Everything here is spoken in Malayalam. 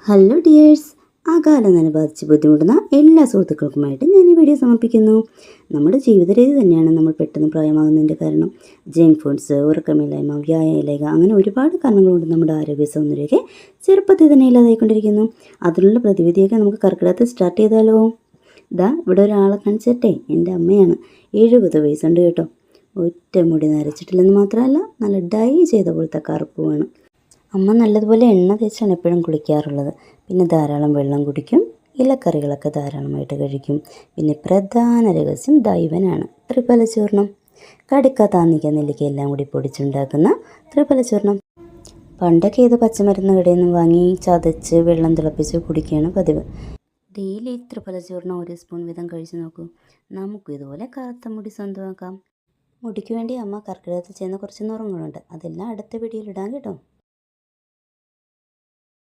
ഹലോ ഡിയേഴ്സ്, ആ കാലം തന്നെ ബാധിച്ച് ബുദ്ധിമുട്ടുന്ന എല്ലാ സുഹൃത്തുക്കൾക്കുമായിട്ട് ഞാൻ ഈ വീഡിയോ സമർപ്പിക്കുന്നു. നമ്മുടെ ജീവിത രീതി തന്നെയാണ് നമ്മൾ പെട്ടെന്ന് പ്രായമാകുന്നതിൻ്റെ കാരണം. ജങ്ക് ഫുഡ്സ്, ഉറക്കമില്ലായ്മ, വ്യായാമമില്ലായ്മ, അങ്ങനെ ഒരുപാട് കാരണങ്ങളുണ്ട് നമ്മുടെ ആരോഗ്യ സൗന്ദര്യമൊക്കെ ചെറുപ്പത്തിൽ തന്നെ ഇല്ലാതായിക്കൊണ്ടിരിക്കുന്നു. അതിനുള്ള പ്രതിവിധിയൊക്കെ നമുക്ക് കർക്കിടകത്തിൽ സ്റ്റാർട്ട് ചെയ്താലോ? ഇവിടെ ഒരാളെ കാണിച്ചിട്ടെ, എൻ്റെ അമ്മയാണ്. 70 വയസ്സുണ്ട് കേട്ടോ. ഒറ്റ മുടി നരച്ചിട്ടില്ലെന്ന് മാത്രമല്ല, നല്ല ഡൈ ചെയ്ത പോലത്തെ കറുപ്പ് വേണം. അമ്മ നല്ലതുപോലെ എണ്ണ തേച്ചാണ് എപ്പോഴും കുളിക്കാറുള്ളത്. പിന്നെ ധാരാളം വെള്ളം കുടിക്കും, ഇലക്കറികളൊക്കെ ധാരാളമായിട്ട് കഴിക്കും. പിന്നെ പ്രധാന രഹസ്യം ദൈവനാണ് ത്രിഫല ചൂർണം. കടുക്ക, താന്നിക്ക, നെല്ലിക്ക എല്ലാം കൂടി പൊടിച്ചുണ്ടാക്കുന്ന ത്രിഫല ചൂർണം. പണ്ടൊക്കെ ഇത് പച്ചമരുന്ന് കടയിൽ നിന്ന് വാങ്ങി ചതച്ച് വെള്ളം തിളപ്പിച്ച് കുടിക്കുകയാണ് പതിവ്. ഡെയിലി ത്രിഫല ചൂർണം 1 സ്പൂൺ വീതം കഴിച്ചു നോക്കൂ. നമുക്കും ഇതുപോലെ കറുത്ത മുടി സ്വന്തമാക്കാം. മുടിക്ക് വേണ്ടി അമ്മ കർക്കിടകത്തിൽ ചെയ്യുന്ന കുറച്ച് നുറുങ്ങുകളുണ്ട്. അതെല്ലാം അടുത്ത വീഡിയോയിൽ ഇടാം കേട്ടോ.